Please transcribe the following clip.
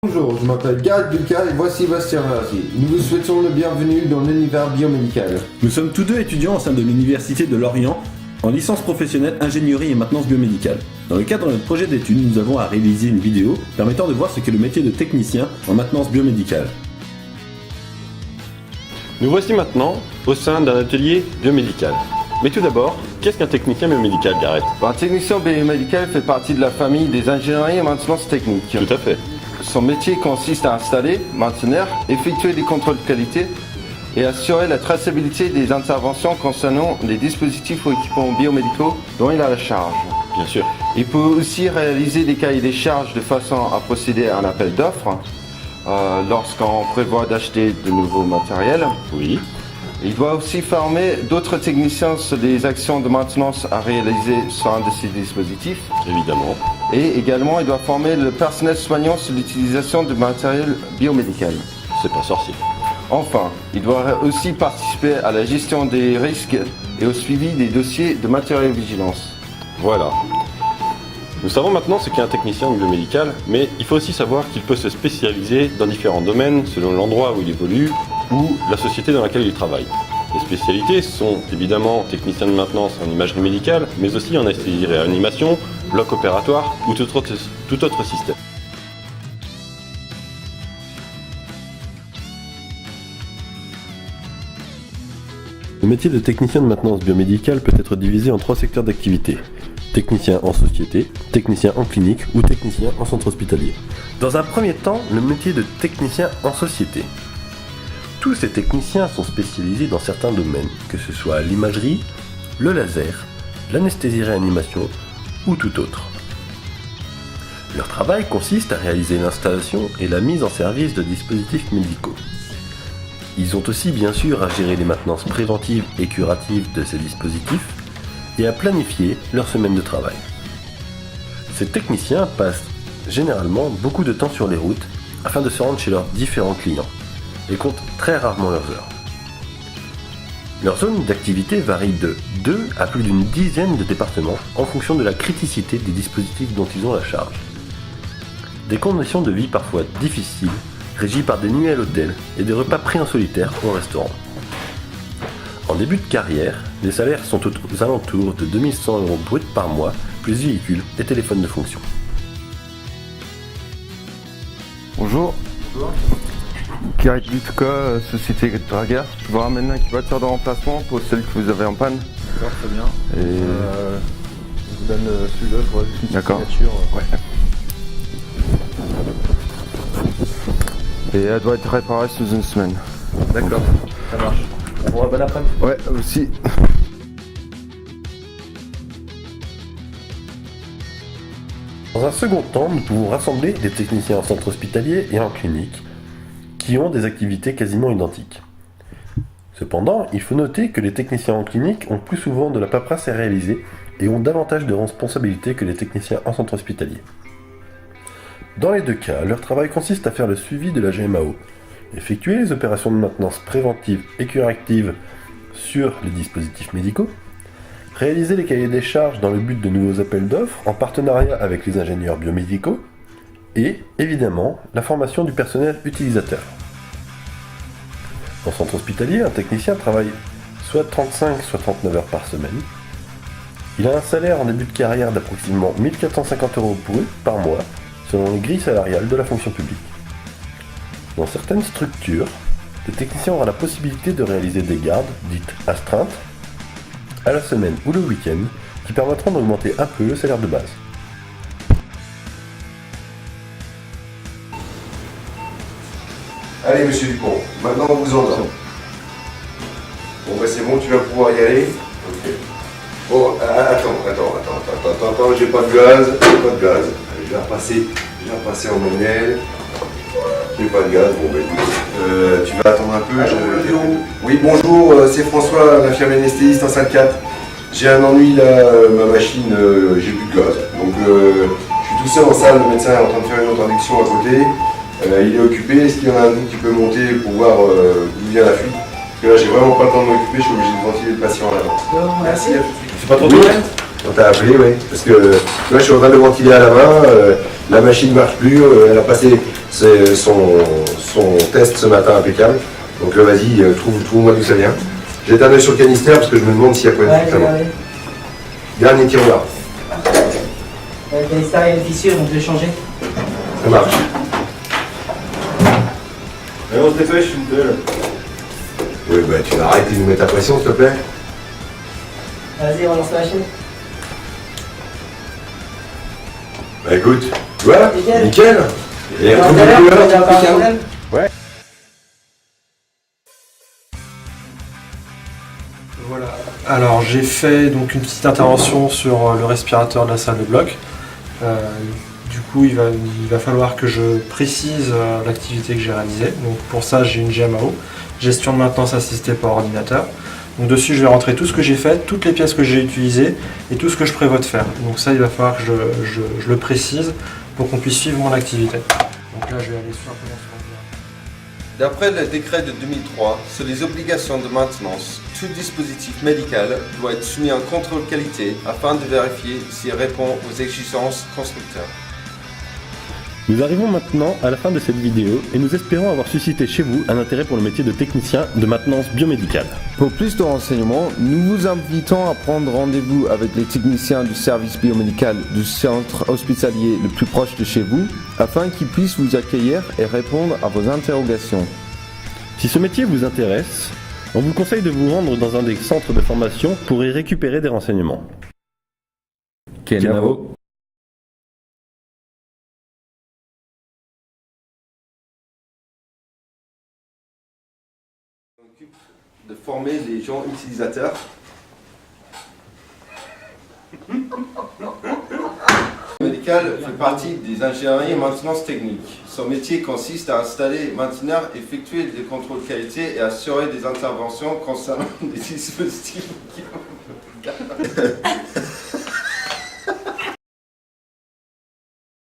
Bonjour, je m'appelle Gareth Lucas et voici Bastien Rasier. Nous vous souhaitons le bienvenu dans l'univers biomédical. Nous sommes tous deux étudiants au sein de l'Université de Lorient en licence professionnelle ingénierie et maintenance biomédicale. Dans le cadre de notre projet d'études, nous avons à réaliser une vidéo permettant de voir ce qu'est le métier de technicien en maintenance biomédicale. Nous voici maintenant au sein d'un atelier biomédical. Mais tout d'abord, qu'est-ce qu'un technicien biomédical, Gareth? Un technicien biomédical fait partie de la famille des ingénieries et maintenance technique. Tout à fait. Son métier consiste à installer, maintenir, effectuer des contrôles de qualité et assurer la traçabilité des interventions concernant les dispositifs ou équipements biomédicaux dont il a la charge. Bien sûr. Il peut aussi réaliser des cahiers des charges de façon à procéder à un appel d'offres lorsqu'on prévoit d'acheter de nouveaux matériels. Oui. Il doit aussi former d'autres techniciens sur les actions de maintenance à réaliser sur un de ces dispositifs. Évidemment. Et également, il doit former le personnel soignant sur l'utilisation de matériel biomédical. C'est pas sorcier. Enfin, il doit aussi participer à la gestion des risques et au suivi des dossiers de matériel-vigilance. Voilà. Nous savons maintenant ce qu'est un technicien biomédical, mais il faut aussi savoir qu'il peut se spécialiser dans différents domaines selon l'endroit où il évolue ou la société dans laquelle il travaille. Les spécialités sont évidemment technicien de maintenance en imagerie médicale, mais aussi en anesthésie-réanimation, bloc opératoire ou tout autre système. Le métier de technicien de maintenance biomédicale peut être divisé en 3 secteurs d'activité. Technicien en société, technicien en clinique ou technicien en centre hospitalier. Dans un premier temps, le métier de technicien en société. Tous ces techniciens sont spécialisés dans certains domaines, que ce soit l'imagerie, le laser, l'anesthésie-réanimation ou tout autre. Leur travail consiste à réaliser l'installation et la mise en service de dispositifs médicaux. Ils ont aussi bien sûr à gérer les maintenances préventives et curatives de ces dispositifs et à planifier leur semaine de travail. Ces techniciens passent généralement beaucoup de temps sur les routes afin de se rendre chez leurs différents clients et comptent très rarement leurs heures. Leur zone d'activité varie de 2 à plus d'une dizaine de départements en fonction de la criticité des dispositifs dont ils ont la charge. Des conditions de vie parfois difficiles, régies par des nuits à l'hôtel et des repas pris en solitaire au restaurant. En début de carrière, les salaires sont aux alentours de 2100 € bruts par mois, plus véhicules et téléphones de fonction. Bonjour. Bonjour. Gareth Lucas, Société Dragueur. Je vous ramène un équipeur de remplacement pour celui que vous avez en panne. D'accord, très bien. Et... je vous donne celui-là, je vois juste une D'accord. signature. Ouais. Et elle doit être réparée sous une semaine. D'accord, ça marche. Bon, bon après-midi. Ouais, aussi. Dans un second temps, nous pouvons rassembler des techniciens en centre hospitalier et en clinique qui ont des activités quasiment identiques. Cependant, il faut noter que les techniciens en clinique ont plus souvent de la paperasse à réaliser et ont davantage de responsabilités que les techniciens en centre hospitalier. Dans les deux cas, leur travail consiste à faire le suivi de la GMAO, effectuer les opérations de maintenance préventive et curative sur les dispositifs médicaux, réaliser les cahiers des charges dans le but de nouveaux appels d'offres en partenariat avec les ingénieurs biomédicaux et, évidemment, la formation du personnel utilisateur. En centre hospitalier, un technicien travaille soit 35 soit 39 heures par semaine. Il a un salaire en début de carrière d'approximativement 1450 € brut par mois selon les grilles salariales de la fonction publique. Dans certaines structures, le technicien aura la possibilité de réaliser des gardes, dites astreintes, à la semaine ou le week-end, qui permettront d'augmenter un peu le salaire de base. Allez, monsieur Dupont, maintenant on vous entend. Bon, bah c'est bon, tu vas pouvoir y aller. Ok. Bon, attends, j'ai pas de gaz, Allez, je vais repasser en manuel. J'ai pas de gaz, bon, bah écoute, tu vas attendre un peu. Oui, bonjour, c'est François, l'infirmier anesthésiste en salle 4. J'ai un ennui là, ma machine, j'ai plus de gaz. Donc, je suis tout seul en salle, le médecin est en train de faire une autre induction à côté. Il est occupé, est-ce qu'il y en a un qui peut monter pour voir d'où vient la fuite? Parce que là j'ai vraiment pas le temps de m'occuper, je suis obligé de ventiler le patient là. Merci, à tout de suite. C'est pas trop Oui. tôt? On t'a appelé, oui. Parce que là, je suis en train de ventiler à la main, la machine ne marche plus, elle a passé son test ce matin impeccable. Donc vas-y, trouve-moi d'où ça vient. Jette un œil sur le canister parce que je me demande s'il y a quoi de dernier tiroir. Le canister, il y a une fissure, donc je vais changer. Ça marche. Allez, on se dépêche, une belle. Oui, bah tu vas arrêter de nous mettre la pression, s'il te plaît. Vas-y, on lance la machine. Bah écoute, tu vois, Nickel. nickel. Et Alors, retrouve tout à l'heure, le il y a couleur, encore un nickel. problème. Voilà. Alors j'ai fait donc une petite intervention sur le respirateur de la salle de bloc. Du coup il va falloir que je précise l'activité que j'ai réalisée. Donc pour ça j'ai une GMAO, gestion de maintenance assistée par ordinateur. Donc dessus je vais rentrer tout ce que j'ai fait, toutes les pièces que j'ai utilisées et tout ce que je prévois de faire. Donc ça il va falloir que je le précise pour qu'on puisse suivre mon activité. Donc là je vais aller simplement sur D'après le décret de 2003 sur les obligations de maintenance, tout dispositif médical doit être soumis à un contrôle qualité afin de vérifier s'il répond aux exigences constructeurs. Nous arrivons maintenant à la fin de cette vidéo et nous espérons avoir suscité chez vous un intérêt pour le métier de technicien de maintenance biomédicale. Pour plus de renseignements, nous vous invitons à prendre rendez-vous avec les techniciens du service biomédical du centre hospitalier le plus proche de chez vous, afin qu'ils puissent vous accueillir et répondre à vos interrogations. Si ce métier vous intéresse, on vous conseille de vous rendre dans un des centres de formation pour y récupérer des renseignements. Kenavo. De former les gens utilisateurs. Le médical fait partie des ingénieries et maintenance technique. Son métier consiste à installer, maintenir, effectuer des contrôles qualité et assurer des interventions concernant des dispositifs.